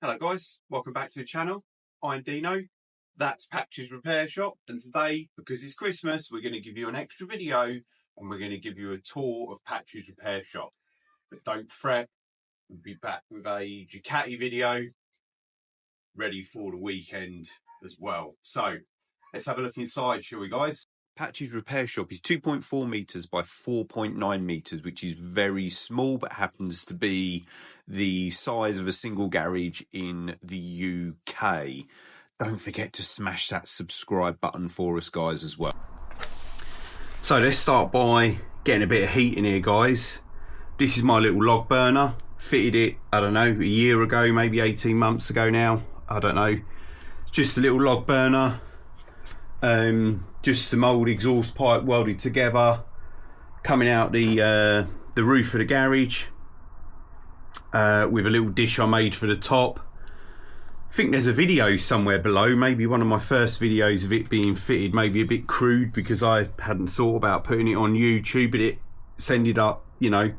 Hello guys, welcome back to the channel. I'm Dino, that's Patch's Repair Shop, and today, because it's Christmas, we're going to give you an extra video and we're going to give you a tour of Patch's Repair Shop. But don't fret, we'll be back with a Ducati video ready for the weekend as well. So let's have a look inside, shall we guys? Patch's Repair Shop is 2.4 metres by 4.9 metres, which is very small, but happens to be the size of a single garage in the UK. Don't forget to smash that subscribe button for us, guys, as well. So let's start by getting a bit of heat in here, guys. This is my little log burner. Fitted it, I don't know, a year ago, maybe 18 months ago now. I don't know. It's just a little log burner. Just some old exhaust pipe welded together, coming out the roof of the garage, with a little dish I made for the top. I think there's a video somewhere below, maybe one of my first videos of it being fitted, maybe a bit crude because I hadn't thought about putting it on YouTube, but it's ended up, you know,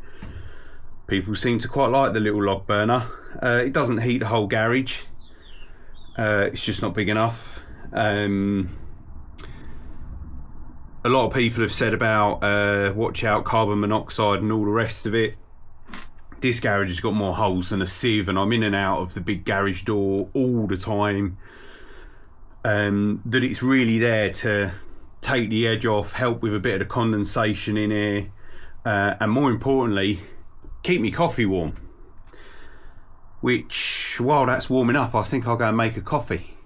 people seem to quite like the little log burner. It doesn't heat the whole garage, it's just not big enough. A lot of people have said about watch out carbon monoxide and all the rest of it. This garage has got more holes than a sieve, and I'm in and out of the big garage door all the time. That it's really there to take the edge off, help with a bit of the condensation in here, and more importantly, keep me coffee warm. Which, while that's warming up, I think I'll go and make a coffee.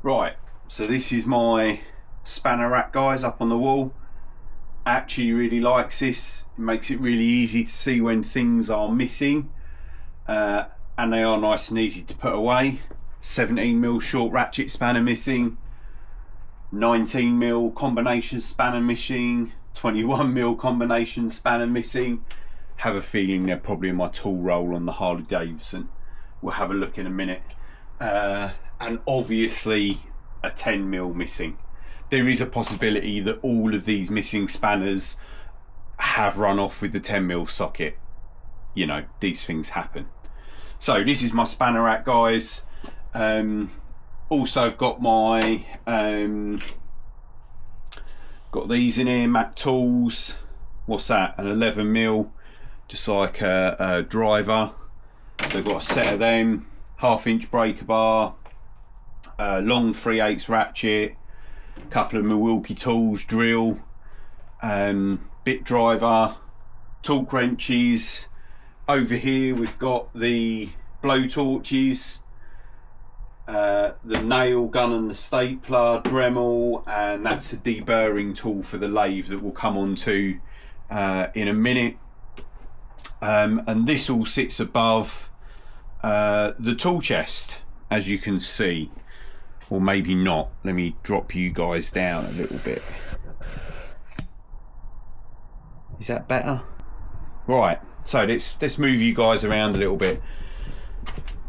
Right, so this is my spanner rack, guys, up on the wall. Actually really likes this. It makes it really easy to see when things are missing, and they are nice and easy to put away. 17mm short ratchet spanner missing, 19mm combination spanner missing, 21mm combination spanner missing. Have a feeling they're probably in my tool roll on the Harley Davidson. We'll have a look in a minute. And obviously a 10mm missing. There is a possibility that all of these missing spanners have run off with the 10mm socket. You know, these things happen. So this is my spanner rack, guys. Also I've got my got these in here, Mac Tools. What's that? An 11mm, just like a driver. So I've got a set of them, 1/2" breaker bar, long 3/8 ratchet, couple of Milwaukee tools, drill, bit driver, torque wrenches. Over here we've got the blow torches, the nail gun and the stapler, Dremel, and that's a deburring tool for the lathe that we'll come on to in a minute. And this all sits above the tool chest, as you can see. Or maybe not. Let me drop you guys down a little bit. Is that better? Right, so let's move you guys around a little bit.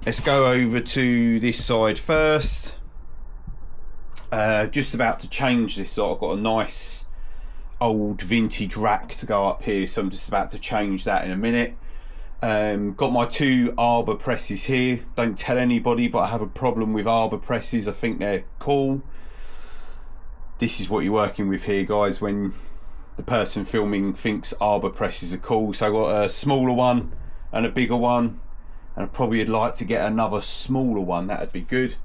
Let's go over to this side first. Just about to change this, so I've got a nice old vintage rack to go up here, so I'm just about to change that in a minute. Got my 2 arbor presses here. Don't tell anybody, but I have a problem with arbor presses. I think they're cool. This is what you're working with here, guys, when the person filming thinks arbor presses are cool. So I've got a smaller one and a bigger one, and I probably would like to get another smaller one. That'd be good.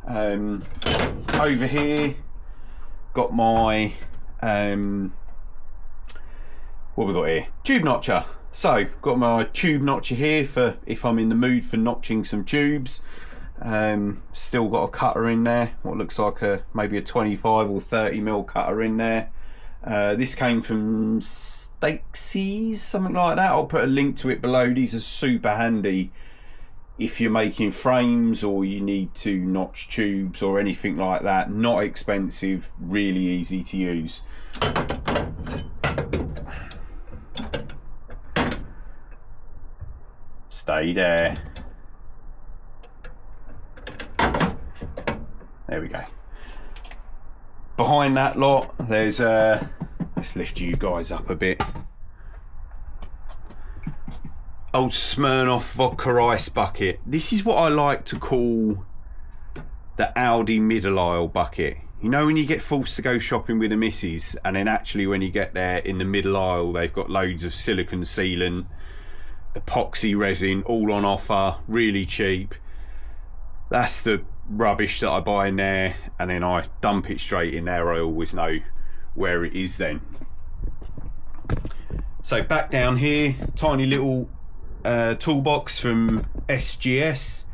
Over here got my what we got here? Tube notcher. So, got my tube notcher here for if I'm in the mood for notching some tubes. Still got a cutter in there, what looks like maybe a 25 or 30mm cutter in there. This came from Stacey's, something like that. I'll put a link to it below. These are super handy if you're making frames or you need to notch tubes or anything like that. Not expensive, really easy to use. Stay there. There we go. Behind that lot, there's let's lift you guys up a bit. old Smirnoff vodka ice bucket. This is what I like to call the Aldi middle aisle bucket. You know when you get forced to go shopping with the missus, and then actually when you get there in the middle aisle they've got loads of silicone sealant, epoxy resin, all on offer, really cheap. That's the rubbish that I buy in there, and then I dump it straight in there. I always know where it is then. So back down here, tiny little toolbox from SGS.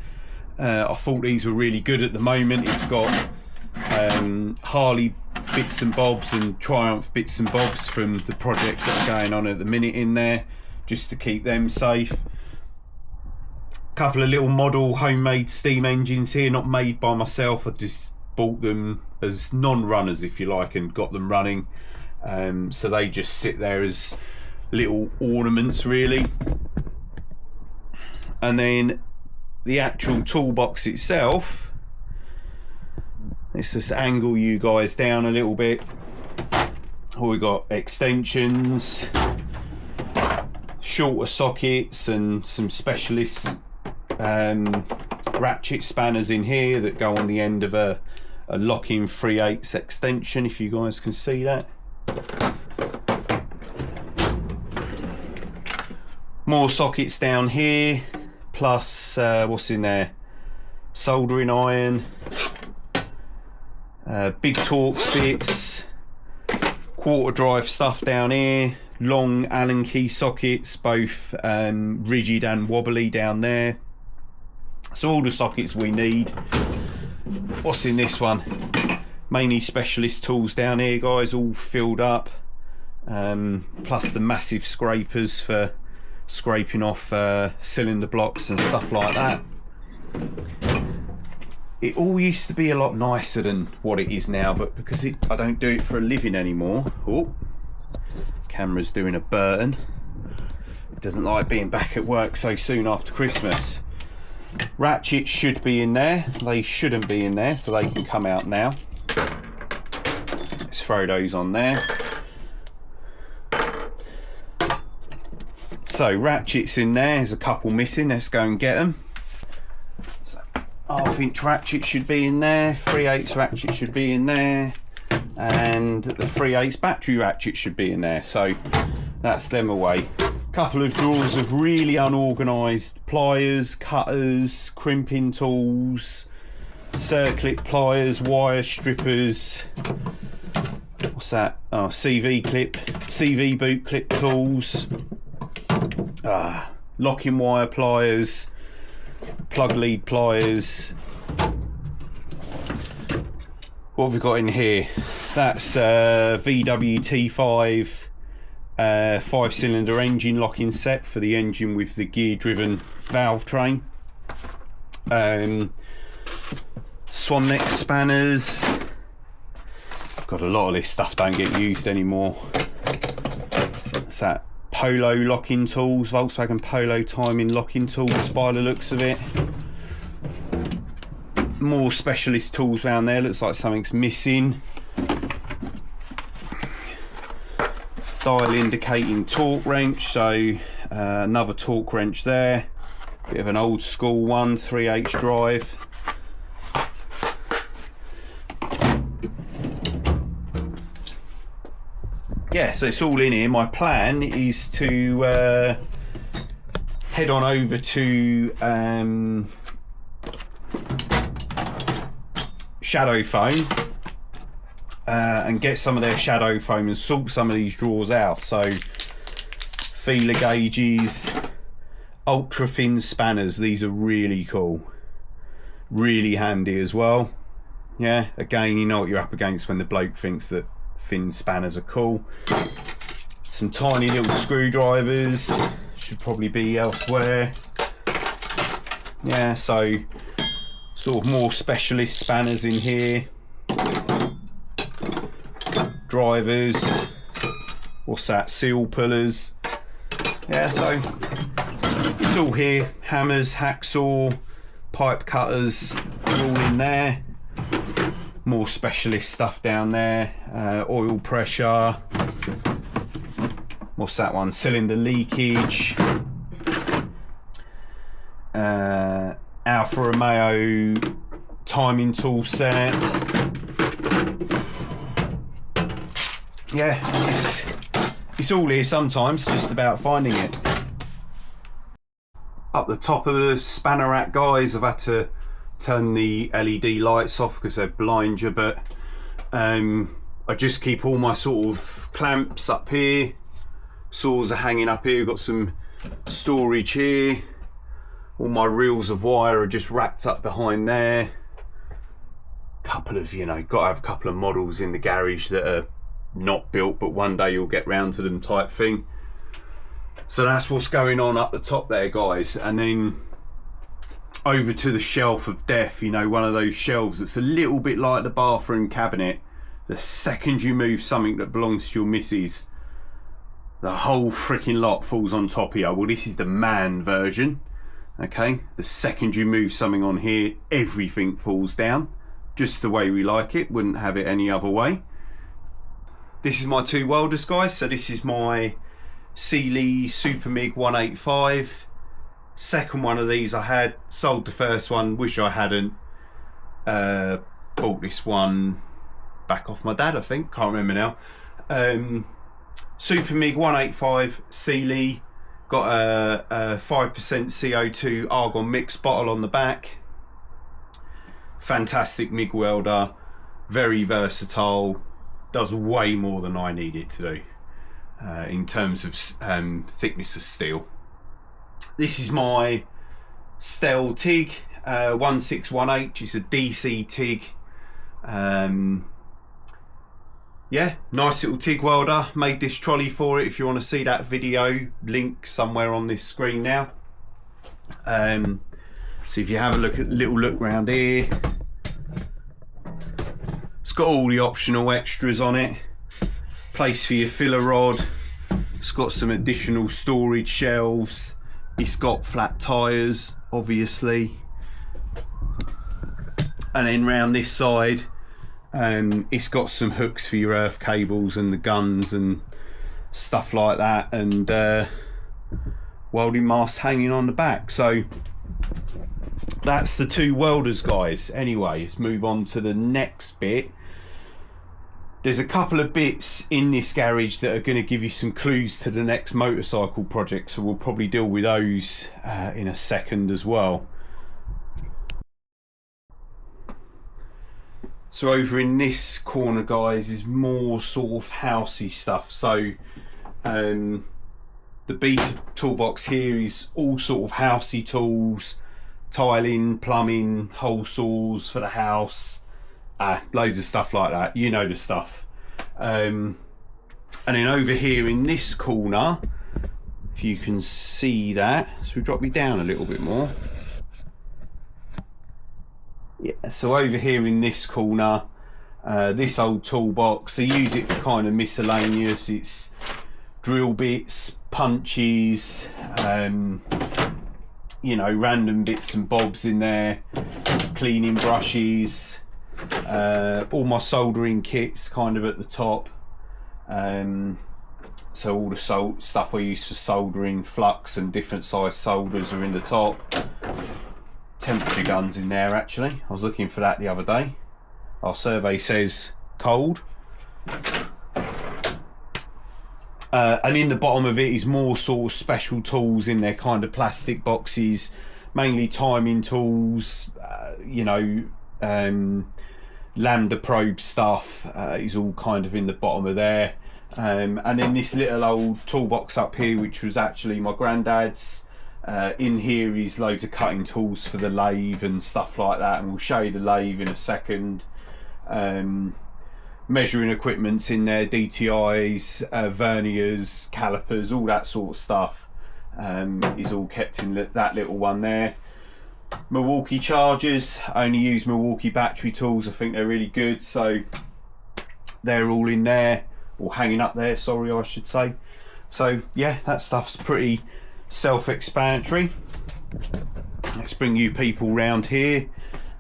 I thought these were really good at the moment. It's got Harley bits and bobs and Triumph bits and bobs from the projects that are going on at the minute in there, just to keep them safe. Couple of little model homemade steam engines here, not made by myself. I just bought them as non-runners, if you like, and got them running. So they just sit there as little ornaments really. And then the actual toolbox itself, let's just angle you guys down a little bit. We got extensions, shorter sockets, and some specialist ratchet spanners in here that go on the end of a lock-in 3/8 extension, if you guys can see that. More sockets down here, plus what's in there? Soldering iron, big Torx bits, quarter drive stuff down here, long Allen key sockets, both rigid and wobbly down there. So all the sockets we need. What's in this one? Mainly specialist tools down here, guys, all filled up, plus the massive scrapers for scraping off cylinder blocks and stuff like that. It all used to be a lot nicer than what it is now, but because I don't do it for a living anymore. Oh, camera's doing a burn. It doesn't like being back at work so soon after Christmas. Ratchets should be in there. They shouldn't be in there, so they can come out now. Let's throw those on there. So ratchets in there. There's a couple missing. Let's go and get them. So, half-inch ratchet should be in there. 3/8 ratchet should be in there, and the 3/8 battery ratchet should be in there. So that's them away. Couple of drawers of really unorganised pliers, cutters, crimping tools, circlip pliers, wire strippers. What's that? Oh, CV boot clip tools. Locking wire pliers, plug lead pliers. What have we got in here? That's VWT5 5-cylinder engine locking set for the engine with the gear driven valve train. Swan neck spanners. God, a lot of this stuff don't get used anymore. What's that? Polo locking tools, Volkswagen Polo timing locking tools by the looks of it. More specialist tools around there. Looks like something's missing. Dial indicating torque wrench, so another torque wrench there. Bit of an old school one, 3/8 drive. Yeah, so it's all in here. My plan is to head on over to Shadow Foam and get some of their Shadow Foam and sort some of these drawers out. So feeler gauges, ultra thin spanners. These are really cool, really handy as well. Yeah, again, you know what you're up against when the bloke thinks that thin spanners are cool. Some tiny little screwdrivers, should probably be elsewhere. Yeah, so sort of more specialist spanners in here. Drivers, what's that? Seal pullers. Yeah, so it's all here. Hammers, hacksaw, pipe cutters, all in there. More specialist stuff down there. Oil pressure. What's that one? Cylinder leakage. Alfa Romeo timing tool set. Yeah, it's all here sometimes, just about finding it. Up the top of the spanner rack, guys, I've had to turn the LED lights off because they blind you, but I just keep all my sort of clamps up here. Saws are hanging up here, got some storage here. All my reels of wire are just racked up behind there. Couple of, you know, got to have a couple of models in the garage that are not built, but one day you'll get round to them type thing. So that's what's going on up the top there, guys. And then over to the shelf of death, you know, one of those shelves that's a little bit like the bathroom cabinet. The second you move something that belongs to your missus, the whole freaking lot falls on top of you. Well, this is the man version. Okay, the second you move something on here, everything falls down. Just the way we like it, wouldn't have it any other way. This is my two welders, guys. So this is my Sealy Super MIG 185. Second one of these I had, sold the first one, wish I hadn't. Bought this one back off my dad, I think, can't remember now. Super MIG 185 Sealy, got a 5% CO2 argon mix bottle on the back. Fantastic MIG welder, very versatile, does way more than I need it to do in terms of thickness of steel. This is my Stell TIG 1618, it's a DC TIG. Yeah, nice little TIG welder. Made this trolley for it. If you want to see that video, link somewhere on this screen now. So if you have a little look around here, it's got all the optional extras on it. Place for your filler rod. It's got some additional storage shelves. It's got flat tires, obviously. And then round this side, it's got some hooks for your earth cables and the guns and stuff like that, and welding mask hanging on the back. So that's the two welders, guys. Anyway, let's move on to the next bit. There's a couple of bits in this garage that are going to give you some clues to the next motorcycle project, so we'll probably deal with those in a second as well. So over in this corner, guys, is more sort of housey stuff. So the Beta toolbox here is all sort of housey tools, tiling, plumbing, hole saws for the house, loads of stuff like that. You know the stuff. And then over here in this corner, if you can see that, so we drop me down a little bit more. Yeah, so over here in this corner, this old toolbox, I use it for kind of miscellaneous. It's drill bits, punches, you know, random bits and bobs in there, cleaning brushes, all my soldering kits kind of at the top. So all the stuff I use for soldering, flux and different size solders are in the top. Temperature guns in there, actually. I was looking for that the other day. Our survey says cold. And in the bottom of it is more sort of special tools in their kind of plastic boxes, mainly timing tools, you know, lambda probe stuff is all kind of in the bottom of there. And then this little old toolbox up here, which was actually my granddad's. In here is loads of cutting tools for the lathe and stuff like that, and we'll show you the lathe in a second. Measuring equipment's in there, DTIs, verniers, calipers, all that sort of stuff is all kept in that little one there. Milwaukee chargers, I only use Milwaukee battery tools, I think they're really good, so they're all in there, or hanging up there, sorry I should say. So yeah, that stuff's pretty self-explanatory. Let's bring you people round here.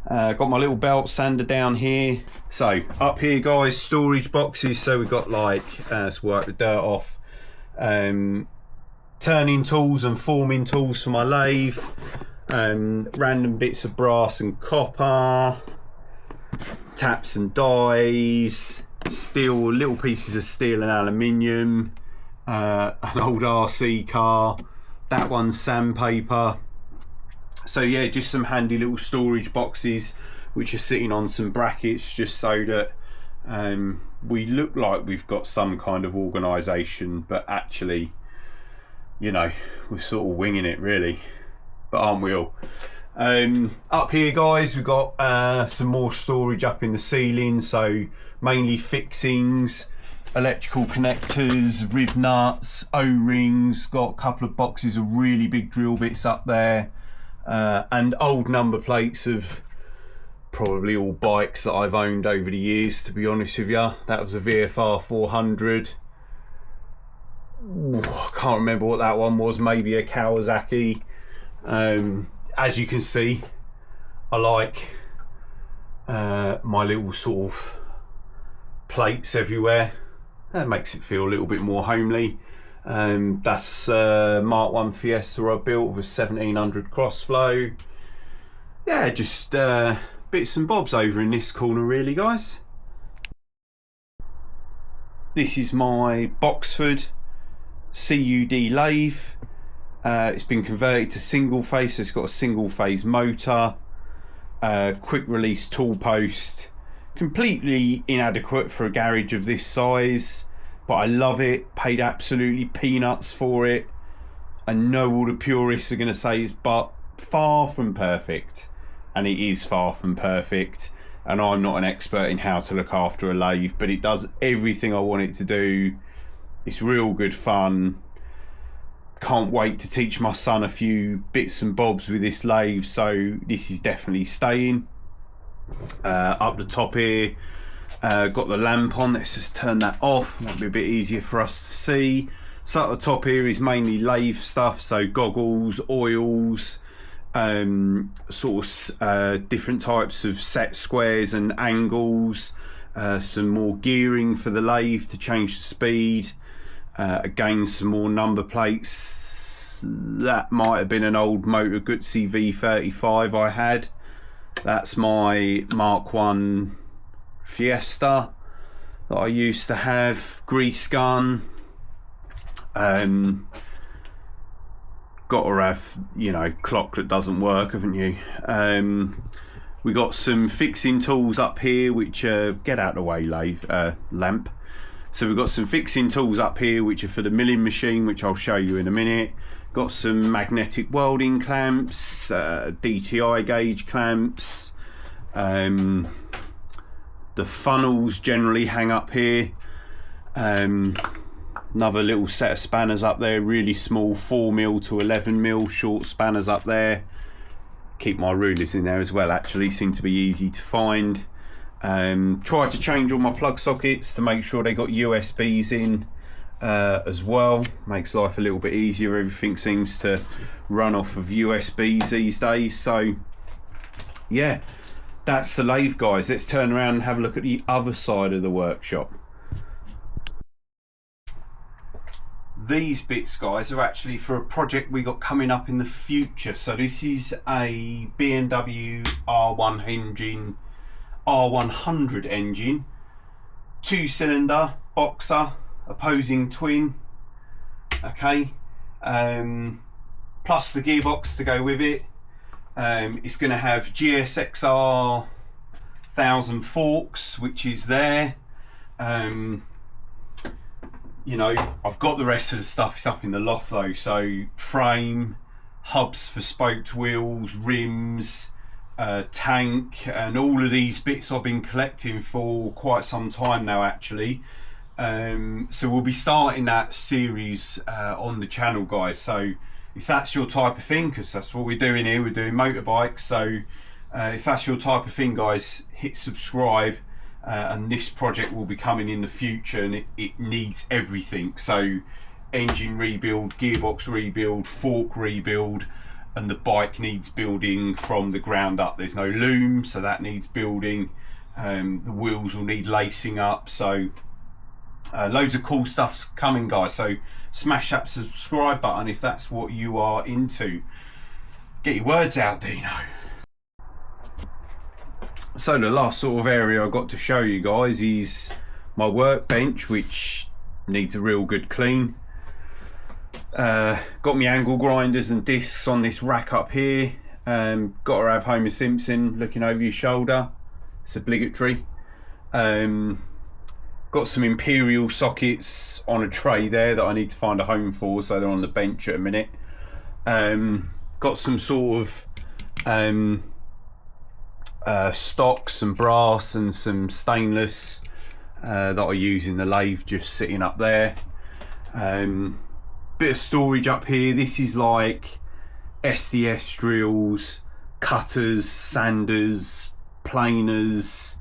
Got my little belt sander down here. So up here, guys, storage boxes. So we've got like let's wipe the dirt off, turning tools and forming tools for my lathe, Random bits of brass and copper, taps and dies, steel, little pieces of steel and aluminium, an old RC car, that one's sandpaper. So yeah, just some handy little storage boxes which are sitting on some brackets, just so that we look like we've got some kind of organisation, but actually, you know, we're sort of winging it really, but aren't we all? Up here guys, we've got some more storage up in the ceiling, so mainly fixings, electrical connectors, riv nuts, O-rings, got a couple of boxes of really big drill bits up there, and old number plates of probably all bikes that I've owned over the years, to be honest with you. That was a VFR 400. Ooh, I can't remember what that one was, maybe a Kawasaki. As you can see, I like my little sort of plates everywhere. That makes it feel a little bit more homely. That's Mark 1 Fiesta I built with a 1700 crossflow. Yeah, just bits and bobs over in this corner really, guys. This is my Boxford CUD lathe. It's been converted to single phase, so it's got a single phase motor, quick release tool post. Completely inadequate for a garage of this size, but I love it. Paid absolutely peanuts for it. I know all the purists are going to say it's but far from perfect, and it is far from perfect, and I'm not an expert in how to look after a lathe, but it does everything I want it to do. It's real good fun. Can't wait to teach my son a few bits and bobs with this lathe, so this is definitely staying. Up the top here, got the lamp on. Let's just turn that off, might be a bit easier for us to see. So at the top here is mainly lathe stuff, so goggles, oils, sort of different types of set squares and angles, some more gearing for the lathe to change the speed, again some more number plates. That might have been an old Motor Guzzi V35 I had. That's my Mark 1 Fiesta that I used to have. Grease gun. Got to have, you know, clock that doesn't work, haven't you? We got some fixing tools up here, which get out of the way, lamp. So we've got some fixing tools up here, which are for the milling machine, which I'll show you in a minute. Got some magnetic welding clamps, DTI gauge clamps. The funnels generally hang up here. Another little set of spanners up there, really small 4mm to 11mm short spanners up there. Keep my rulers in there as well, actually, seem to be easy to find. Tried to change all my plug sockets to make sure they got USBs in as well. Makes life a little bit easier. Everything seems to run off of USBs these days. So yeah, that's the lathe, guys. Let's turn around and have a look at the other side of the workshop. These bits, guys, are actually for a project we got coming up in the future. So this is a BMW R100 engine, 2-cylinder boxer, opposing twin, okay, plus the gearbox to go with it. It's going to have GSXR 1000 forks, which is there. You know, I've got the rest of the stuff. It's up in the loft though, so frame, hubs for spoked wheels, rims, tank, and all of these bits I've been collecting for quite some time now, actually. So we'll be starting that series on the channel, guys. So if that's your type of thing, because that's what we're doing here, we're doing motorbikes, so if that's your type of thing, guys, hit subscribe. And this project will be coming in the future, and it needs everything. So engine rebuild, gearbox rebuild, fork rebuild, and the bike needs building from the ground up. There's no loom, so that needs building. The wheels will need lacing up. So loads of cool stuff's coming, guys. So smash that subscribe button if that's what you are into. Get your words out, Dino. So the last sort of area I got to show you guys is my workbench, which needs a real good clean. Got my angle grinders and discs on this rack up here. Got to have Homer Simpson looking over your shoulder. It's obligatory. Got some Imperial sockets on a tray there that I need to find a home for, so they're on the bench at a minute. Got some sort of stock, some brass and some stainless that I use in the lathe, just sitting up there. Bit of storage up here. This is like SDS drills, cutters, sanders, planers.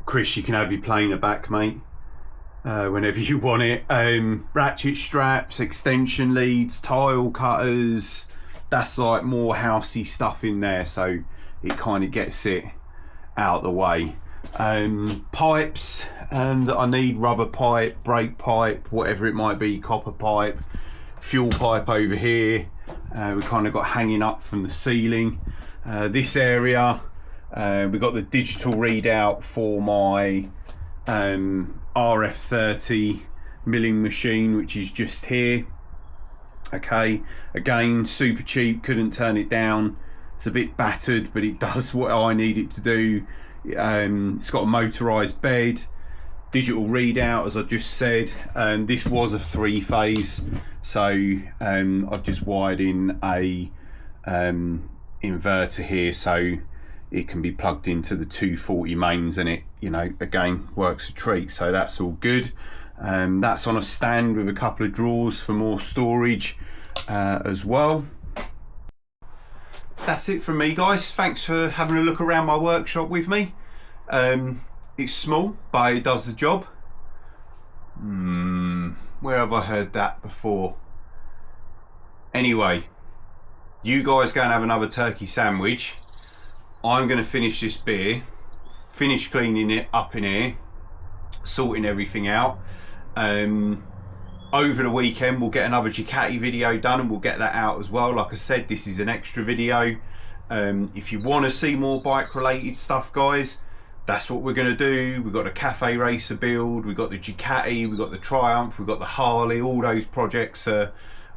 Chris, you can have your planer back, mate, whenever you want it. Ratchet straps, extension leads, tile cutters. That's like more housey stuff in there, so it kind of gets it out of the way. Pipes that I need: rubber pipe, brake pipe, whatever it might be, copper pipe, fuel pipe over here. We kind of got hanging up from the ceiling. This area, we got the digital readout for my RF30 milling machine, which is just here. Okay, again, super cheap, couldn't turn it down. It's a bit battered, but it does what I need it to do. It's got a motorized bed, digital readout, as I just said. This was a 3-phase, so I've just wired in a inverter here so it can be plugged into the 240 mains, and it, you know, again works a treat. So that's all good. That's on a stand with a couple of drawers for more storage as well. That's it from me, guys. Thanks for having a look around my workshop with me. It's small, but it does the job. Where have I heard that before? Anyway, you guys go and have another turkey sandwich. I'm going to finish this beer, finish cleaning it up in here, sorting everything out. Over the weekend we'll get another Ducati video done, and we'll get that out as well. Like I said, this is an extra video. If you want to see more bike related stuff, guys, that's what we're going to do. We've got a cafe racer build, we've got the Ducati, we've got the Triumph, we've got the Harley. All those projects are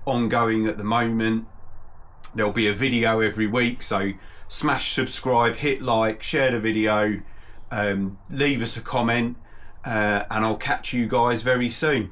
ongoing at the moment. There'll be a video every week, so smash subscribe, hit like, share the video, leave us a comment, and I'll catch you guys very soon.